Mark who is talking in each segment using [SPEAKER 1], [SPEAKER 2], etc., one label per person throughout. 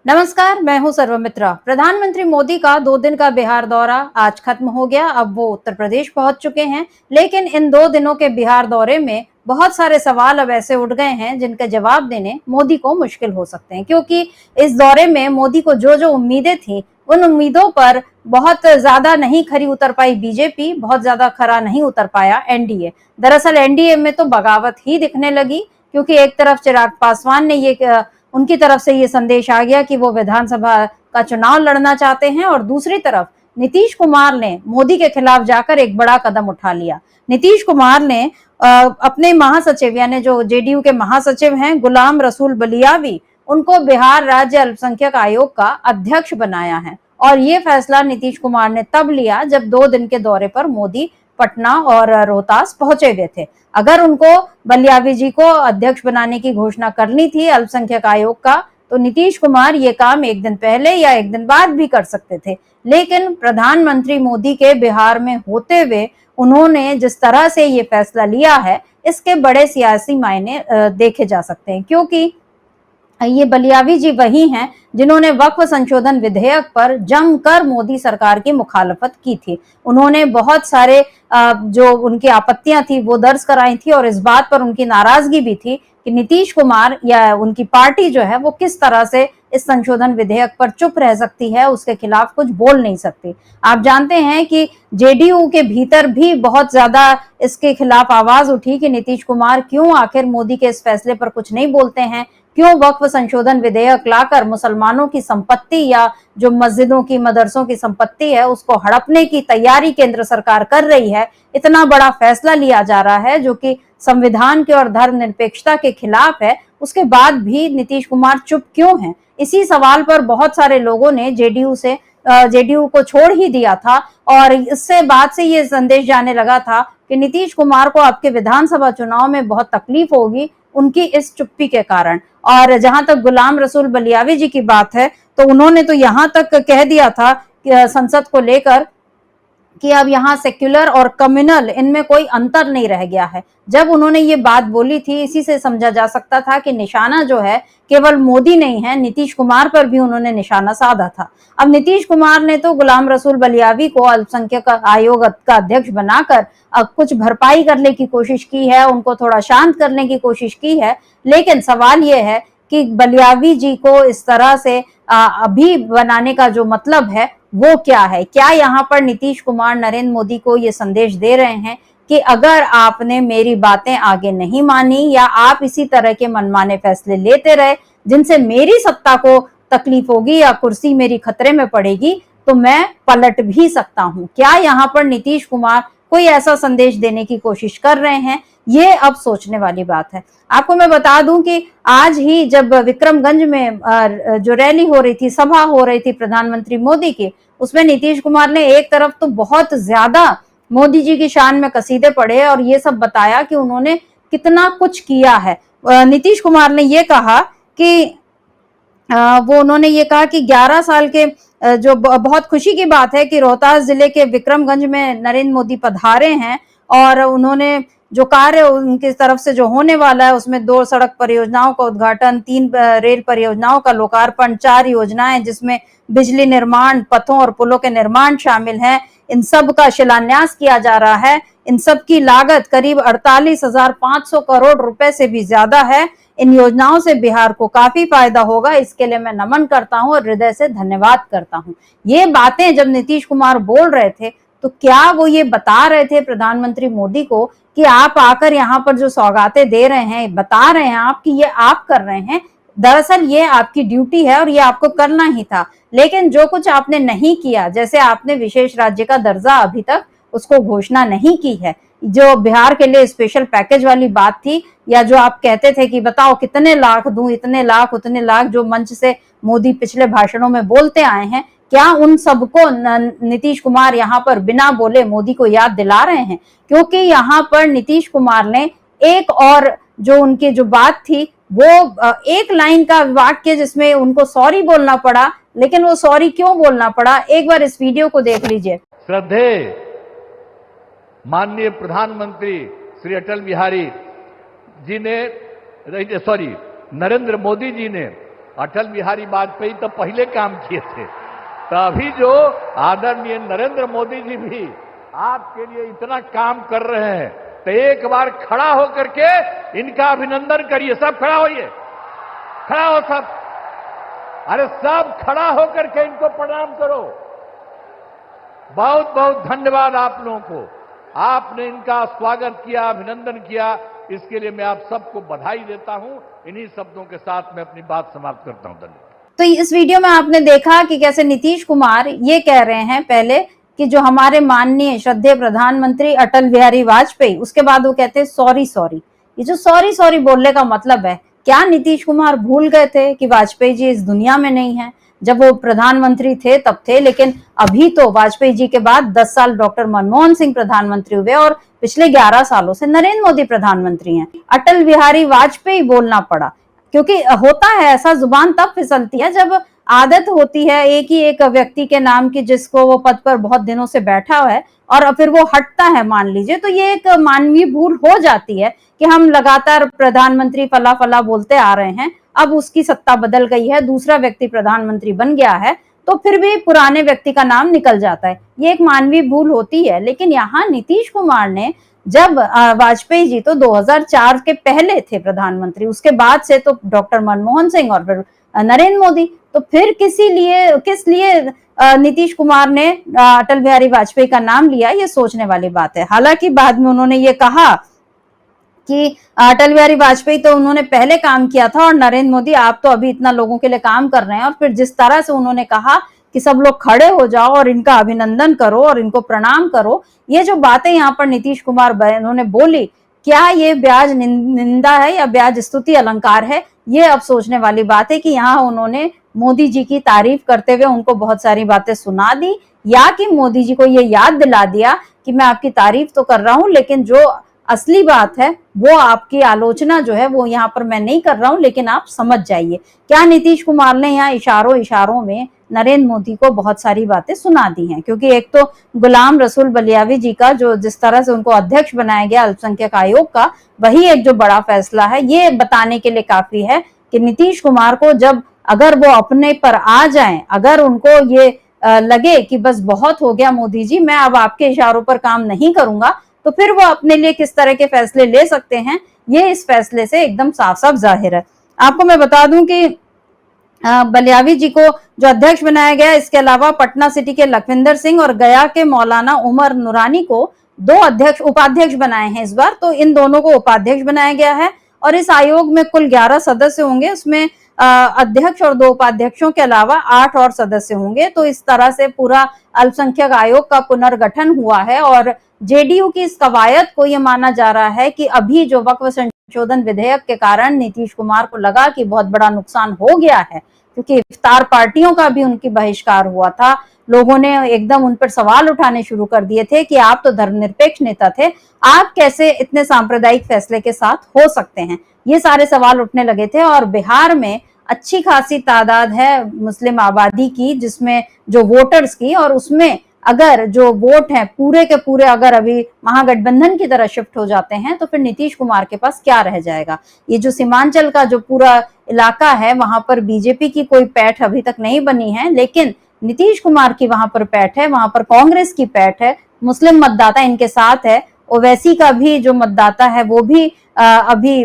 [SPEAKER 1] नमस्कार, मैं हूं सर्वमित्रा। प्रधानमंत्री मोदी का 2 दिन का बिहार दौरा आज खत्म हो गया। अब वो उत्तर प्रदेश पहुंच चुके हैं, लेकिन इन 2 दिनों के बिहार दौरे में बहुत सारे सवाल अब ऐसे उठ गए हैं जिनके जवाब देने मोदी को मुश्किल हो सकते हैं, क्योंकि इस दौरे में मोदी को जो जो उम्मीदें थी, उन उम्मीदों पर बहुत ज्यादा नहीं खरी उतर पाई बीजेपी, बहुत ज्यादा खरा नहीं उतर पाया एनडीए। दरअसल एनडीए में तो बगावत ही दिखने लगी, क्योंकि एक तरफ चिराग पासवान ने उनकी तरफ से ये संदेश आ गया कि वो विधानसभा का चुनाव लड़ना चाहते हैं, और दूसरी तरफ नीतीश कुमार ने मोदी के खिलाफ जाकर एक बड़ा कदम उठा लिया। नीतीश कुमार ने अपने महासचिव, यानी जो जेडीयू के महासचिव हैं गुलाम रसूल बलियावी, उनको बिहार राज्य अल्पसंख्यक आयोग का अध्यक्ष बनाया है। और ये फैसला नीतीश कुमार ने तब लिया जब 2 दिन के दौरे पर मोदी पटना और रोहतास पहुंचे हुए थे। अगर उनको बलियावी जी को अध्यक्ष बनाने की घोषणा करनी थी अल्पसंख्यक आयोग का, तो नीतीश कुमार ये काम एक दिन पहले या एक दिन बाद भी कर सकते थे। लेकिन प्रधानमंत्री मोदी के बिहार में होते हुए उन्होंने जिस तरह से ये फैसला लिया है, इसके बड़े सियासी मायने देखे जा सकते हैं, क्योंकि ये बलियावी जी वही हैं जिन्होंने वक्फ संशोधन विधेयक पर जमकर मोदी सरकार की मुखालफत की थी। उन्होंने बहुत सारे जो उनकी आपत्तियां थी वो दर्ज कराई थी, और इस बात पर उनकी नाराजगी भी थी कि नीतीश कुमार या उनकी पार्टी जो है वो किस तरह से इस संशोधन विधेयक पर चुप रह सकती है, उसके खिलाफ कुछ बोल नहीं सकती। आप जानते हैं कि जेडीयू के भीतर भी बहुत ज्यादा इसके खिलाफ आवाज उठी कि नीतीश कुमार क्यों आखिर मोदी के इस फैसले पर कुछ नहीं बोलते हैं, क्यों वक्फ संशोधन विधेयक लाकर मुसलमानों की संपत्ति या जो मस्जिदों की, मदरसों की संपत्ति है उसको हड़पने की तैयारी केंद्र सरकार कर रही है। इतना बड़ा फैसला लिया जा रहा है जो कि संविधान के और धर्मनिरपेक्षता के खिलाफ है, उसके बाद भी नीतीश कुमार चुप क्यों हैं? इसी सवाल पर बहुत सारे लोगों ने जेडीयू को छोड़ ही दिया था, और इससे बाद से ये संदेश जाने लगा था कि नीतीश कुमार को आपके विधानसभा चुनाव में बहुत तकलीफ होगी उनकी इस चुप्पी के कारण। और जहां तक गुलाम रसूल बलियावी जी की बात है, तो उन्होंने तो यहां तक कह दिया था कि संसद को लेकर कि अब यहाँ सेक्युलर और कम्युनल इनमें कोई अंतर नहीं रह गया है। जब उन्होंने ये बात बोली थी, इसी से समझा जा सकता था कि निशाना जो है केवल मोदी नहीं है, नीतीश कुमार पर भी उन्होंने निशाना साधा था। अब नीतीश कुमार ने तो गुलाम रसूल बलियावी को अल्पसंख्यक आयोग का अध्यक्ष बनाकर कुछ भरपाई करने की कोशिश की है, उनको थोड़ा शांत करने की कोशिश की है। लेकिन सवाल ये है कि बलियावी जी को इस तरह से अभी बनाने का जो मतलब है वो क्या है? क्या यहाँ पर नीतीश कुमार नरेंद्र मोदी को ये संदेश दे रहे हैं कि अगर आपने मेरी बातें आगे नहीं मानी या आप इसी तरह के मनमाने फैसले लेते रहे जिनसे मेरी सत्ता को तकलीफ होगी या कुर्सी मेरी खतरे में पड़ेगी, तो मैं पलट भी सकता हूं? क्या यहाँ पर नीतीश कुमार कोई ऐसा संदेश देने की कोशिश कर रहे हैं? ये अब सोचने वाली बात है। आपको मैं बता दूं कि आज ही जब विक्रमगंज में जो रैली हो रही थी, सभा हो रही थी प्रधानमंत्री मोदी की, उसमें नीतीश कुमार ने एक तरफ तो बहुत ज्यादा मोदी जी की शान में कसीदे पढ़े और ये सब बताया कि उन्होंने कितना कुछ किया है। नीतीश कुमार ने ये कहा कि उन्होंने ये कहा कि 11 साल के जो बहुत खुशी की बात है कि रोहतास जिले के विक्रमगंज में नरेंद्र मोदी पधारे हैं, और उन्होंने जो कार्य उनकी तरफ से जो होने वाला है उसमें 2 सड़क परियोजनाओं का उद्घाटन, 3 रेल परियोजनाओं का लोकार्पण, 4 योजनाएं जिसमें बिजली निर्माण, पथों और पुलों के निर्माण शामिल हैं, इन सब का शिलान्यास किया जा रहा है। इन सब की लागत करीब 48,500 करोड़ रुपए से भी ज्यादा है। इन योजनाओं से बिहार को काफी फायदा होगा, इसके लिए मैं नमन करता हूं और हृदय से धन्यवाद करता हूं। ये बातें जब नीतीश कुमार बोल रहे थे, तो क्या वो ये बता रहे थे प्रधानमंत्री मोदी को कि आप आकर यहाँ पर जो सौगातें दे रहे हैं, बता रहे हैं आप कि ये आप कर रहे हैं, दरअसल ये आपकी ड्यूटी है और ये आपको करना ही था। लेकिन जो कुछ आपने नहीं किया, जैसे आपने विशेष राज्य का दर्जा अभी तक उसको घोषणा नहीं की है, जो बिहार के लिए स्पेशल पैकेज वाली बात थी, या जो आप कहते थे कि बताओ कितने लाख दूं, इतने लाख उतने लाख, जो मंच से मोदी पिछले भाषणों में बोलते आए हैं, क्या उन सबको नीतीश कुमार यहाँ पर बिना बोले मोदी को याद दिला रहे हैं? क्योंकि यहाँ पर नीतीश कुमार ने एक और जो उनकी जो बात थी वो एक लाइन का वाक्य जिसमें उनको सॉरी बोलना पड़ा, लेकिन वो सॉरी क्यों बोलना पड़ा, एक बार इस वीडियो को देख लीजिए।
[SPEAKER 2] श्रद्धेय माननीय प्रधानमंत्री श्री अटल बिहारी जी ने, नरेंद्र मोदी जी ने अटल बिहारी वाजपेयी तो पहले काम किए थे, तो अभी जो आदरणीय नरेंद्र मोदी जी भी आपके लिए इतना काम कर रहे हैं, तो एक बार खड़ा होकर के इनका अभिनंदन करिए। सब खड़ा होइए, खड़ा हो सब, अरे सब खड़ा होकर के इनको प्रणाम करो। बहुत बहुत धन्यवाद आप लोगों को, आपने इनका स्वागत किया, अभिनंदन किया, इसके लिए मैं आप सबको बधाई देता हूं। इन्हीं शब्दों के साथ मैं अपनी बात समाप्त करता हूं। धन्यवाद।
[SPEAKER 1] तो इस वीडियो में आपने देखा कि कैसे नीतीश कुमार ये कह रहे हैं पहले कि जो हमारे माननीय श्रद्धेय प्रधानमंत्री अटल बिहारी वाजपेयी, उसके बाद वो कहते हैं सॉरी सॉरी। ये जो सॉरी सॉरी बोलने का मतलब है, क्या नीतीश कुमार भूल गए थे कि वाजपेयी जी इस दुनिया में नहीं है? जब वो प्रधानमंत्री थे तब थे, लेकिन अभी तो वाजपेयी जी के बाद 10 साल डॉक्टर मनमोहन सिंह प्रधानमंत्री हुए और पिछले 11 सालों से नरेंद्र मोदी प्रधानमंत्री हैं। अटल बिहारी वाजपेयी बोलना पड़ा, क्योंकि होता है ऐसा, जुबान तब फिसलती है जब आदत होती है एक ही एक व्यक्ति के नाम की, जिसको वो पद पर बहुत दिनों से बैठा हुआ है और फिर वो हटता है, मान लीजिए, तो ये एक मानवीय भूल हो जाती है कि हम लगातार प्रधानमंत्री फला फला बोलते आ रहे हैं, अब उसकी सत्ता बदल गई है, दूसरा व्यक्ति प्रधानमंत्री बन गया है, तो फिर भी पुराने व्यक्ति का नाम निकल जाता है। ये एक मानवीय भूल होती है। लेकिन यहाँ नीतीश कुमार ने, जब वाजपेयी जी तो 2004 के पहले थे प्रधानमंत्री, उसके बाद से तो डॉक्टर मनमोहन सिंह और फिर नरेंद्र मोदी, तो फिर किस लिए नीतीश कुमार ने अटल बिहारी वाजपेयी का नाम लिया, ये सोचने वाली बात है। हालांकि बाद में उन्होंने ये कहा कि अटल बिहारी वाजपेयी तो उन्होंने पहले काम किया था और नरेंद्र मोदी आप तो अभी इतना लोगों के लिए काम कर रहे हैं, और फिर जिस तरह से उन्होंने कहा कि सब लोग खड़े हो जाओ और इनका अभिनंदन करो और इनको प्रणाम करो, ये जो बातें यहाँ पर नीतीश कुमार उन्होंने बोली, क्या ये ब्याज निंदा है या ब्याज स्तुति अलंकार है? ये अब सोचने वाली बात है कि यहाँ उन्होंने मोदी जी की तारीफ करते हुए उनको बहुत सारी बातें सुना दी, या कि मोदी जी को ये याद दिला दिया कि मैं आपकी तारीफ तो कर रहा हूं, लेकिन जो असली बात है वो आपकी आलोचना जो है वो यहाँ पर मैं नहीं कर रहा हूं, लेकिन आप समझ जाइए। क्या नीतीश कुमार ने यहाँ इशारों में नरेंद्र मोदी को बहुत सारी बातें सुना दी हैं, क्योंकि एक तो गुलाम रसूल बलियावी जी का जो जिस तरह से उनको अध्यक्ष बनाया गया अल्पसंख्यक आयोग का, वही एक जो बड़ा फैसला है, ये बताने के लिए काफी है कि नीतीश कुमार को जब अगर वो अपने पर आ जाएं, अगर उनको ये लगे कि बस बहुत हो गया मोदी जी, मैं अब आपके इशारों पर काम नहीं करूंगा, तो फिर वो अपने लिए किस तरह के फैसले ले सकते हैं, ये इस फैसले से एकदम साफ साफ जाहिर है। आपको मैं बता दूं कि बलियावी जी को जो अध्यक्ष बनाया गया, इसके अलावा पटना सिटी के लखविंदर सिंह और गया के मौलाना उमर नूरानी को 2 उपाध्यक्ष बनाए हैं इस बार, तो इन दोनों को उपाध्यक्ष बनाया गया है। और इस आयोग में कुल 11 सदस्य होंगे, उसमें अध्यक्ष और 2 उपाध्यक्षों के अलावा 8 और सदस्य होंगे। तो इस तरह से पूरा अल्पसंख्यक आयोग का पुनर्गठन हुआ है। और जेडीयू की इस कवायद को यह माना जा रहा है कि अभी जो वक्फ संशोधन विधेयक के कारण नीतीश कुमार को लगा कि बहुत बड़ा नुकसान हो गया है, क्योंकि इफ्तार पार्टियों का भी उनकी बहिष्कार हुआ था, लोगों ने एकदम उन पर सवाल उठाने शुरू कर दिए थे कि आप तो धर्मनिरपेक्ष नेता थे, आप कैसे इतने सांप्रदायिक फैसले के साथ हो सकते हैं, ये सारे सवाल उठने लगे थे। और बिहार में अच्छी खासी तादाद है मुस्लिम आबादी की, जिसमें जो वोटर्स की, और उसमें अगर जो वोट है पूरे के पूरे अगर अभी महागठबंधन की तरह शिफ्ट हो जाते हैं, तो फिर नीतीश कुमार के पास क्या रह जाएगा। ये जो सीमांचल का जो पूरा इलाका है, वहां पर बीजेपी की कोई पैठ अभी तक नहीं बनी है, लेकिन नीतीश कुमार की वहां पर पैठ है, वहां पर कांग्रेस की पैठ है, मुस्लिम मतदाता इनके साथ है, ओवैसी का भी जो मतदाता है वो भी अभी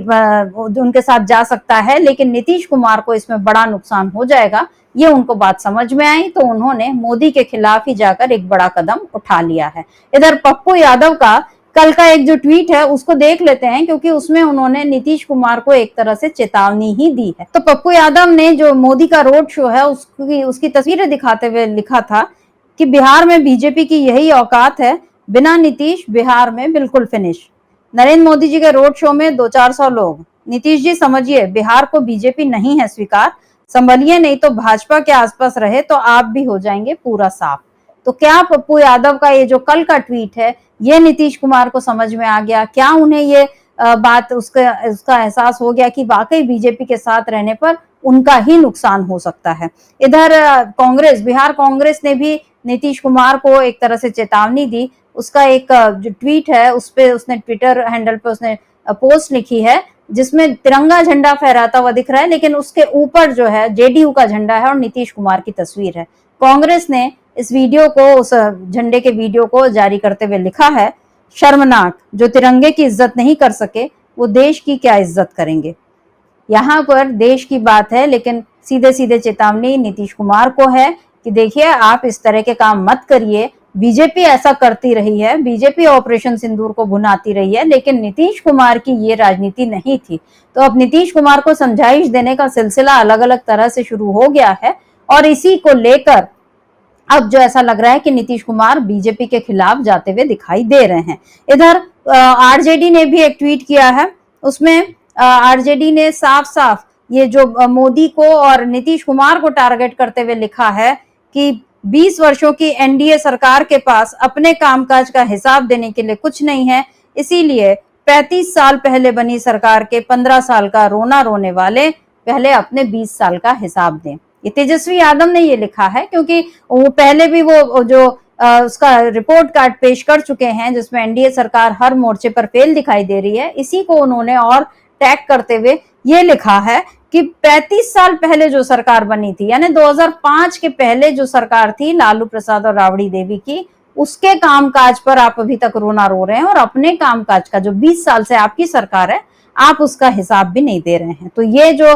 [SPEAKER 1] उनके साथ जा सकता है, लेकिन नीतीश कुमार को इसमें बड़ा नुकसान हो जाएगा। ये उनको बात समझ में आई, तो उन्होंने मोदी के खिलाफ ही जाकर एक बड़ा कदम उठा लिया है। इधर पप्पू यादव का कल का एक जो ट्वीट है उसको देख लेते हैं, क्योंकि उसमें उन्होंने नीतीश कुमार को एक तरह से चेतावनी ही दी है। तो पप्पू यादव ने जो मोदी का रोड शो है उसकी तस्वीरें दिखाते हुए लिखा था कि बिहार में बीजेपी की यही औकात है, बिना नीतीश बिहार में बिल्कुल फिनिश। नरेंद्र मोदी जी के रोड शो में 200-400 लोग। नीतीश जी समझिए, बिहार को बीजेपी नहीं है स्वीकार, संभलिए, नहीं तो भाजपा के आसपास रहे तो आप भी हो जाएंगे पूरा साफ। तो क्या पप्पू यादव का ये जो कल का ट्वीट है, ये नीतीश कुमार को समझ में आ गया? क्या उन्हें ये बात उसका एहसास हो गया कि वाकई बीजेपी के साथ रहने पर उनका ही नुकसान हो सकता है? इधर कांग्रेस, बिहार कांग्रेस ने भी नीतीश कुमार को एक तरह से चेतावनी दी। उसका एक जो ट्वीट है उस पे उसने ट्विटर हैंडल पे उसने पोस्ट लिखी है जिसमें तिरंगा झंडा फहराता हुआ दिख रहा है, लेकिन उसके ऊपर जो है जेडीयू का झंडा है और नीतीश कुमार की तस्वीर है। कांग्रेस ने इस वीडियो को, उस झंडे के वीडियो को जारी करते हुए लिखा है, शर्मनाक, जो तिरंगे की इज्जत नहीं कर सके वो देश की क्या इज्जत करेंगे। यहाँ पर देश की बात है, लेकिन सीधे सीधे चेतावनी नीतीश कुमार को है कि देखिए आप इस तरह के काम मत करिए। बीजेपी ऐसा करती रही है, बीजेपी ऑपरेशन सिंदूर को भुनाती रही है, लेकिन नीतीश कुमार की ये राजनीति नहीं थी। तो अब नीतीश कुमार को समझाइश देने का सिलसिला अलग अलग तरह से शुरू हो गया है और इसी को लेकर अब जो ऐसा लग रहा है कि नीतीश कुमार बीजेपी के खिलाफ जाते हुए दिखाई दे रहे हैं। इधर आरजेडी ने भी एक ट्वीट किया है, उसमें आरजेडी ने साफ साफ ये जो मोदी को और नीतीश कुमार को टारगेट करते हुए लिखा है कि 20 वर्षों की एनडीए सरकार के पास अपने कामकाज का हिसाब देने के लिए कुछ नहीं है, इसीलिए 35 साल पहले बनी सरकार के 15 साल का रोना रोने वाले पहले अपने 20 साल का हिसाब दें। ये तेजस्वी यादव ने ये लिखा है, क्योंकि वो पहले भी वो जो उसका रिपोर्ट कार्ड पेश कर चुके हैं जिसमें एनडीए सरकार हर मोर्चे पर फेल दिखाई दे रही है। इसी को उन्होंने और टैग करते हुए ये लिखा है कि 35 साल पहले जो सरकार बनी थी, यानी 2005 के पहले जो सरकार थी लालू प्रसाद और राबड़ी देवी की, उसके कामकाज पर आप अभी तक रोना रो रहे हैं और अपने कामकाज का जो 20 साल से आपकी सरकार है आप उसका हिसाब भी नहीं दे रहे हैं। तो ये जो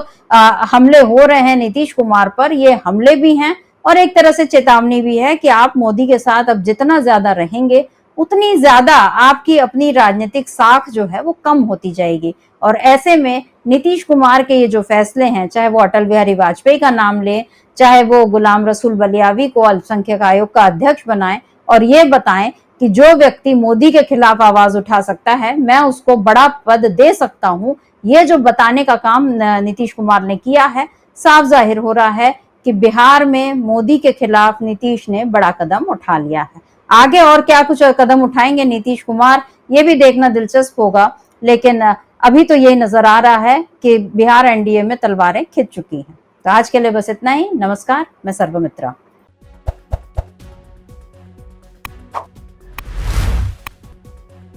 [SPEAKER 1] हमले हो रहे हैं नीतीश कुमार पर, ये हमले भी हैं और एक तरह से चेतावनी भी है कि आप मोदी के साथ अब जितना ज्यादा रहेंगे उतनी ज्यादा आपकी अपनी राजनीतिक साख जो है वो कम होती जाएगी। और ऐसे में नीतीश कुमार के ये जो फैसले हैं, चाहे वो अटल बिहारी वाजपेयी का नाम ले, चाहे वो गुलाम रसूल बलियावी को अल्पसंख्यक आयोग का अध्यक्ष बनाएं और ये बताएं कि जो व्यक्ति मोदी के खिलाफ आवाज उठा सकता है मैं उसको बड़ा पद दे सकता हूं, ये जो बताने का काम नीतीश कुमार ने किया है, साफ जाहिर हो रहा है कि बिहार में मोदी के खिलाफ नीतीश ने बड़ा कदम उठा लिया है। आगे और क्या कुछ कदम उठाएंगे नीतीश कुमार, ये भी देखना दिलचस्प होगा, लेकिन अभी तो ये नजर आ रहा है कि बिहार एनडीए में तलवारें खिंच चुकी हैं। तो आज के लिए बस इतना ही। नमस्कार, मैं सर्वमित्रा।